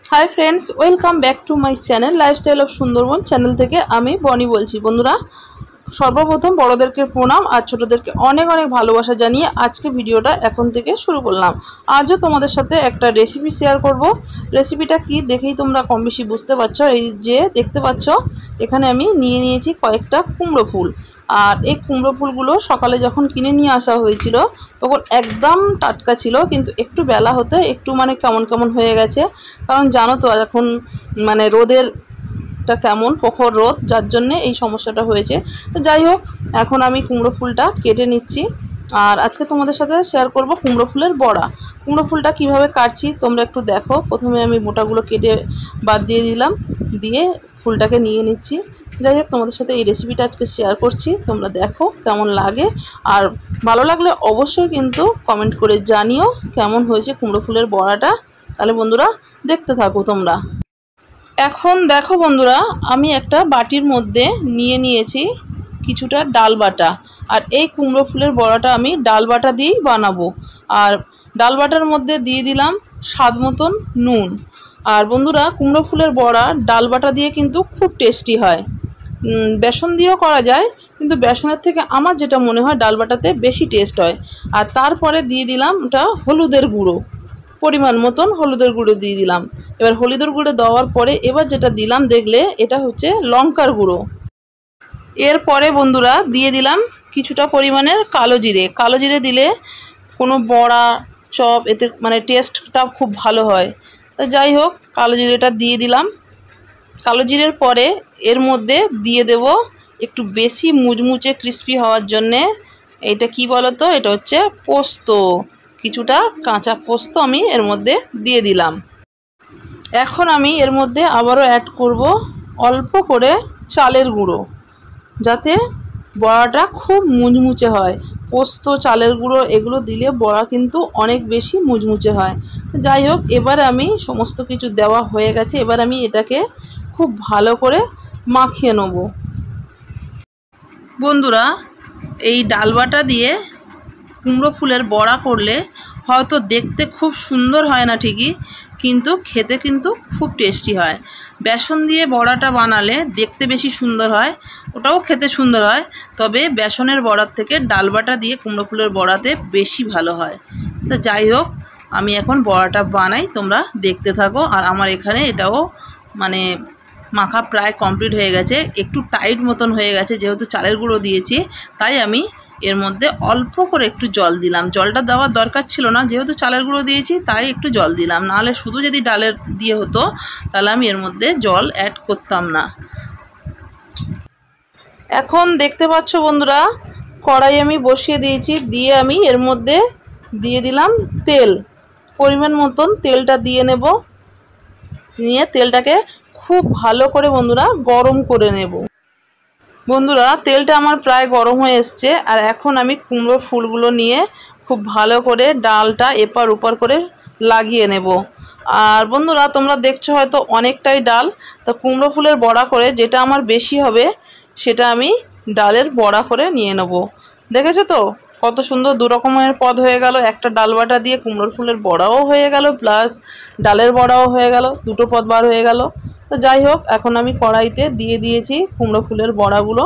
High friends welcome back to my channel lifestyle of Sundarban channel থেকে আমি বনি বলছি। বন্ধুরা সর্বপ্রথম বড়দেরকে প্রণাম আর ছোটদেরকে অনেক অনেক ভালোবাসা জানিয়ে আজকে ভিডিওটা এখন থেকে শুরু করলাম। আজও তোমাদের সাথে একটা রেসিপি শেয়ার করব। রেসিপিটা কি দেখেই তোমরা কম বেশি বুঝতে পারছো। এই যে দেখতে পাচ্ছ এখানে আমি নিয়ে নিয়েছি কয়েকটা কুমড়ো ফুল। আর এই কুমড়ো ফুলগুলো সকালে যখন কিনে নিয়ে আসা হয়েছিল তখন একদম টাটকা ছিল, কিন্তু একটু বেলা হতে একটু কেমন কেমন হয়ে গেছে। কারণ জানো তো এখন রোদেরটা কেমন প্রখর রোদ, যার জন্যে এই সমস্যাটা হয়েছে। তো যাই হোক, এখন আমি কুমড়ো ফুলটা কেটে নিচ্ছি আর আজকে তোমাদের সাথে শেয়ার করব কুমড়ো ফুলের বড়া। কুমড়ো ফুলটা কিভাবে কাটছি তোমরা একটু দেখো। প্রথমে আমি মোটাগুলো কেটে বাদ দিয়ে দিলাম, দিয়ে ফুলটাকে নিয়ে নিচ্ছি। যাই হোক, তোমাদের সাথে এই রেসিপিটা আজকে শেয়ার করছি, তোমরা দেখো কেমন লাগে। আর ভালো লাগলে অবশ্যই কিন্তু কমেন্ট করে জানিও কেমন হয়েছে কুমড়ো ফুলের বড়াটা। তাহলে বন্ধুরা দেখতে থাকো তোমরা। এখন দেখো বন্ধুরা, আমি একটা বাটির মধ্যে নিয়ে নিয়েছি কিছুটা ডাল বাটা। আর এই কুমড়ো ফুলের বড়াটা আমি ডাল বাটা দিয়েই বানাবো। আর ডাল বাটার মধ্যে দিয়ে দিলাম স্বাদ মতন নুন। আর বন্ধুরা কুমড়ো ফুলের বড়া ডাল বাটা দিয়ে কিন্তু খুব টেস্টি হয়। বেসন দিয়েও করা যায়, কিন্তু বেসনের থেকে আমার যেটা মনে হয় ডাল বাটাতে বেশি টেস্ট হয়। আর তারপরে দিয়ে দিলাম ওটা হলুদের গুঁড়ো, পরিমাণ মতন হলুদের গুঁড়ো দিয়ে দিলাম। এবার হলুদের গুঁড়ো দেওয়ার পরে এবার যেটা দিলাম দেখলে এটা হচ্ছে লঙ্কার গুঁড়ো। এরপরে বন্ধুরা দিয়ে দিলাম কিছুটা পরিমাণের কালো জিরে। কালো জিরে দিলে কোনো বড়া চপ এতে টেস্টটা খুব ভালো হয়। তো যাই হোক, কালো জিরেটা দিয়ে দিলাম। কালো জিরের পরে এর মধ্যে দিয়ে দেব একটু বেশি মুচমুচে ক্রিস্পি হওয়ার জন্যে এটা কি বলো তো, এটা হচ্ছে পোস্ত। কিছুটা কাঁচা পোস্ত আমি এর মধ্যে দিয়ে দিলাম। এখন আমি এর মধ্যে আবারও অ্যাড করব অল্প করে চালের গুঁড়ো, যাতে বড়াটা খুব মুচমুচে হয়। পোস্ত চালের গুঁড়ো এগুলো দিলে বড়া কিন্তু অনেক বেশি মুচমুচে হয়। যাই হোক, এবার আমি সমস্ত কিছু দেওয়া হয়ে গেছে। এবার আমি এটাকে খুব ভালো করে মাখিয়ে নেব। বন্ধুরা এই ডাল বাটা দিয়ে কুমড়ো ফুলের বড়া করলে হয়তো দেখতে খুব সুন্দর হয় না ঠিকই, কিন্তু খেতে কিন্তু খুব টেস্টি হয়। বেসন দিয়ে বড়াটা বানালে দেখতে বেশি সুন্দর হয়, ওটাও খেতে সুন্দর হয়, তবে বেসনের বড়ার থেকে ডাল বাটা দিয়ে কুমড়ো ফুলের বড়াতে বেশি ভালো হয়। তো যাই হোক, আমি এখন বড়াটা বানাই, তোমরা দেখতে থাকো। আর আমার এখানে এটাও মাখা প্রায় কমপ্লিট হয়ে গেছে। একটু টাইট মতন হয়ে গেছে, যেহেতু চালের গুঁড়ো দিয়েছি তাই আমি এর মধ্যে অল্প করে একটু জল দিলাম। জলটা দেওয়ার দরকার ছিল না, যেহেতু চালের গুঁড়ো দিয়েছি তাই একটু জল দিলাম। নাহলে শুধু যদি ডালের দিয়ে হতো তাহলে আমি এর মধ্যে জল অ্যাড করতাম না। এখন দেখতে পাচ্ছ বন্ধুরা, কড়াই আমি বসিয়ে দিয়েছি, দিয়ে আমি এর মধ্যে দিয়ে দিলাম তেল। পরিমাণ মতন তেলটা দিয়ে নেব, নিয়ে তেলটাকে খুব ভালো করে বন্ধুরা গরম করে নেব। বন্ধুরা তেলটা আমার প্রায় গরম হয়ে এসছে। আর এখন আমি কুমড়োর ফুলগুলো নিয়ে খুব ভালো করে ডালটা এপার ওপার করে লাগিয়ে নেব। আর বন্ধুরা তোমরা দেখছো হয়তো অনেকটাই ডাল, তো কুমড়ো ফুলের বড়া করে যেটা আমার বেশি হবে সেটা আমি ডালের বড়া করে নিয়ে নেব। দেখেছো তো কত সুন্দর দু রকমের পদ হয়ে গেল। একটা ডাল বাটা দিয়ে কুমড়োর ফুলের বড়াও হয়ে গেল, প্লাস ডালের বড়াও হয়ে গেল, দুটো পদ বার হয়ে গেল। তো যাই হোক, এখন আমি কড়াইতে দিয়ে দিয়েছি কুমড়ো ফুলের বড়াগুলো।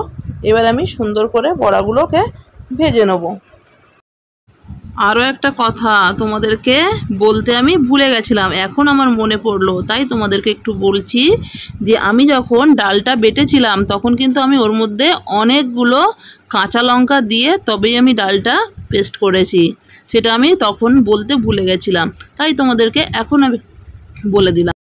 এবার আমি সুন্দর করে বড়াগুলোকে ভেজে নেব। আরও একটা কথা তোমাদেরকে বলতে আমি ভুলে গেছিলাম, এখন আমার মনে পড়লো, তাই তোমাদেরকে একটু বলছি যে আমি যখন ডালটা বেটেছিলাম তখন কিন্তু আমি ওর মধ্যে অনেকগুলো কাঁচা লঙ্কা দিয়ে তবেই আমি ডালটা পেস্ট করেছি। সেটা আমি তখন বলতে ভুলে গেছিলাম, তাই তোমাদেরকে এখন আমি বলে দিলাম।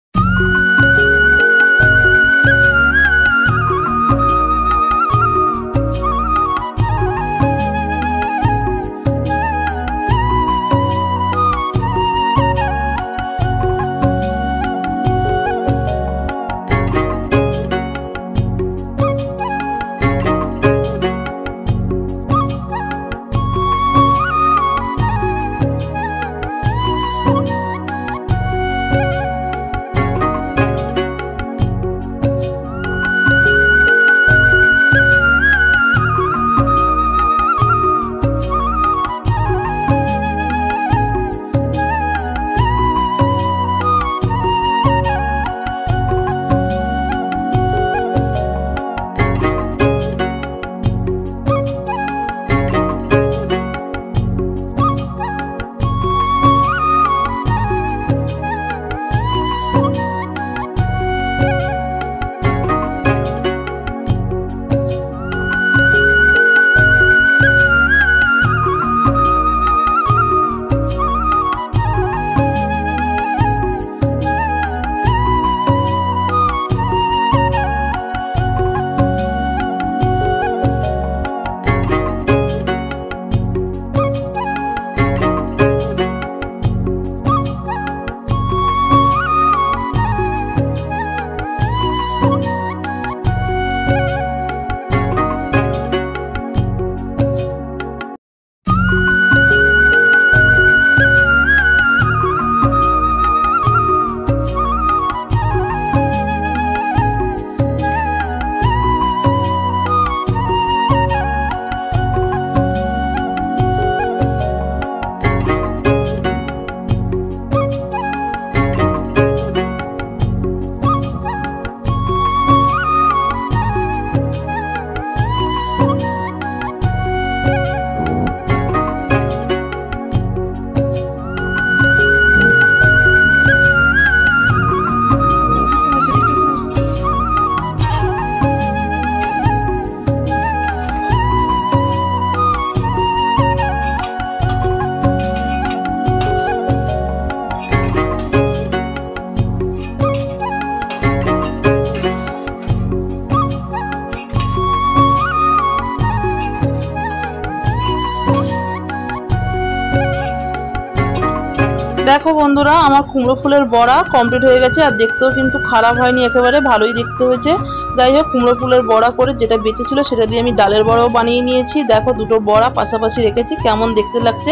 দেখো বন্ধুরা, আমার কুমড়ো ফুলের বড়া কমপ্লিট হয়ে গেছে, আর দেখতেও কিন্তু খারাপ হয়নি, একেবারে ভালোই দেখতে হয়েছে। যাই হোক, কুমড়ো ফুলের বড়া করে যেটা বেঁচে ছিল সেটা দিয়ে আমি ডালের বড়াও বানিয়ে নিয়েছি। দেখো, দুটো বড়া পাশাপাশি রেখেছি, কেমন দেখতে লাগছে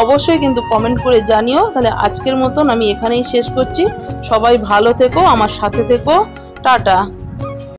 অবশ্যই কিন্তু কমেন্ট করে জানিও। তাহলে আজকের মতন আমি এখানেই শেষ করছি। সবাই ভালো থেকো, আমার সাথে থেকো, টাটা।